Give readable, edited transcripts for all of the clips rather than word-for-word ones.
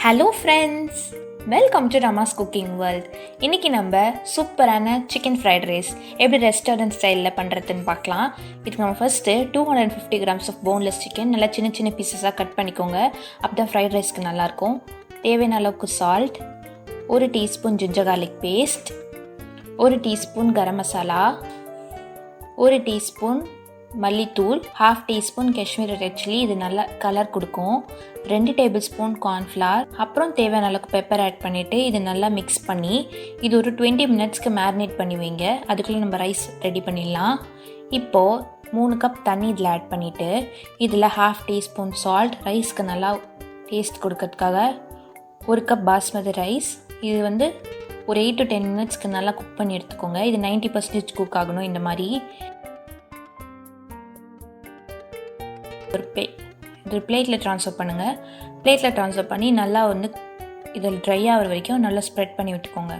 Hello friends, welcome to Rama's cooking world. இன்றைக்கி நம்ம சூப்பரான சிக்கன் ஃப்ரைட் ரைஸ் எப்படி ரெஸ்டாரண்ட் ஸ்டைலில் பண்ணுறதுன்னு பார்க்கலாம். இதுக்கு நம்ம first 250 grams of boneless chicken நல்லா சின்ன சின்ன பீசஸாக கட் பண்ணிக்கோங்க. அப்போ தான் ஃப்ரைட் ரைஸ்க்கு நல்லாயிருக்கும். தேவையான அளவுக்கு salt, 1 teaspoon ginger garlic paste, 1 teaspoon garam masala, 1 teaspoon மல்லித்தூள், ½ டீஸ்பூன் காஷ்மீரி ரெட் சில்லி, இது நல்லா கலர் கொடுக்கும், 2 டேபிள் ஸ்பூன் கார்ன்ஃப்ளவர், அப்புறம் தேவையான அளவுக்கு பெப்பர் ஆட் பண்ணிவிட்டு இது நல்லா மிக்ஸ் பண்ணி இது ஒரு 20 மினிட்ஸ்க்கு மேரினேட் பண்ணி வைங்க. அதுக்குள்ளே நம்ம ரைஸ் ரெடி பண்ணிடலாம். இப்போது 3 கப் தண்ணி இதில் ஆட் பண்ணிவிட்டு இதில் ½ டீஸ்பூன் சால்ட், ரைஸ்க்கு நல்லா டேஸ்ட் கொடுக்கறதுக்காக 1 கப் பாஸ்மதி ரைஸ், இது ஒரு 8 to 10 மினிட்ஸ்க்கு நல்லா குக் பண்ணி எடுத்துக்கோங்க. இது 90% குக் ஆகணும். இந்த மாதிரி ஒரு பிளேட்டில் ட்ரான்ஸ்ஃபர் பண்ணுங்கள். பிளேட்டில் ட்ரான்ஸ்ஃபர் பண்ணி நல்லா இதில் ட்ரை ஆகிற வரைக்கும் நல்லா ஸ்ப்ரெட் பண்ணி விட்டுக்கோங்க.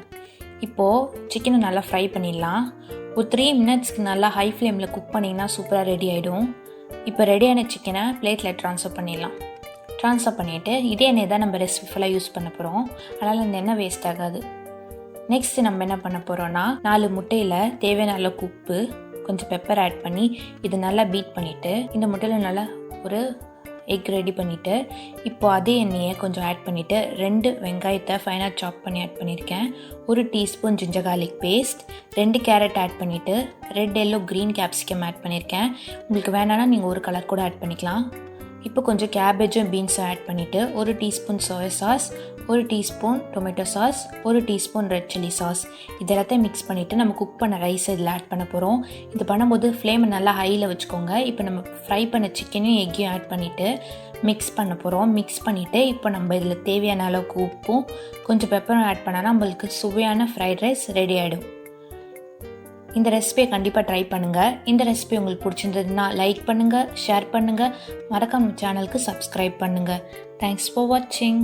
இப்போது சிக்கனை நல்லா ஃப்ரை பண்ணிடலாம். ஒரு 3 மினிட்ஸ்க்கு நல்லா ஹை ஃப்ளேமில் குக் பண்ணிங்கன்னா சூப்பராக ரெடி ஆகிடும். இப்போ ரெடியான சிக்கனை பிளேட்டில் ட்ரான்ஸ்ஃபர் பண்ணிடலாம். ட்ரான்ஸ்ஃபர் பண்ணிவிட்டு இதே எண்ணெய் தான் நம்ம ரெசிபி ஃபுல்லாக யூஸ் பண்ண போகிறோம். அதனால் இந்த எண்ணெய் வேஸ்ட் ஆகாது. நெக்ஸ்ட்டு நம்ம என்ன பண்ண போகிறோன்னா 4 முட்டையில் தேவையான அளவுக்கு உப்பு, கொஞ்சம் பெப்பர் ஆட் பண்ணி இது நல்லா பீட் பண்ணிவிட்டு இந்த முட்டையில் நல்லா ஒரு எக் ரெடி பண்ணிவிட்டு இப்போ அதே எண்ணெயை கொஞ்சம் ஆட் பண்ணிவிட்டு 2 வெங்காயத்தை ஃபைனாக சாப் பண்ணி ஆட் பண்ணியிருக்கேன். 1 teaspoon ginger garlic paste, 2 carrot add பண்ணிவிட்டு red yellow green capsicum add பண்ணியிருக்கேன். உங்களுக்கு வேணான்னா நீங்கள் ஒரு கலர் கூட ஆட் பண்ணிக்கலாம். இப்போ கொஞ்சம் கேபேஜும் பீன்ஸும் ஆட் பண்ணிவிட்டு 1 teaspoon soya sauce, 1 teaspoon tomato sauce, 1 teaspoon red chilli sauce, இது எல்லாத்தையும் மிக்ஸ் பண்ணிவிட்டு நம்ம குக் பண்ண ரைஸை இதில் ஆட் பண்ண போகிறோம். இது பண்ணும்போது ஃப்ளேமை நல்லா ஹையில் வச்சுக்கோங்க. இப்போ நம்ம ஃப்ரை பண்ண சிக்கனையும் எக்கையும் ஆட் பண்ணிவிட்டு மிக்ஸ் பண்ண போகிறோம். மிக்ஸ் பண்ணிவிட்டு இப்போ நம்ம இதில் தேவையான அளவுக்கு உப்பும் கொஞ்சம் பெப்பரும் ஆட் பண்ணால் நம்மளுக்கு சுவையான ஃப்ரைட் ரைஸ் ரெடி ஆகிடும். இந்த ரெசிபியை கண்டிப்பாக ட்ரை பண்ணுங்கள். இந்த ரெசிபி உங்களுக்கு பிடிச்சிருந்ததுன்னா லைக் பண்ணுங்கள், ஷேர் பண்ணுங்கள், மறக்காம சேனலுக்கு சப்ஸ்கிரைப் பண்ணுங்கள். தேங்க்ஸ் ஃபார் வாட்சிங்.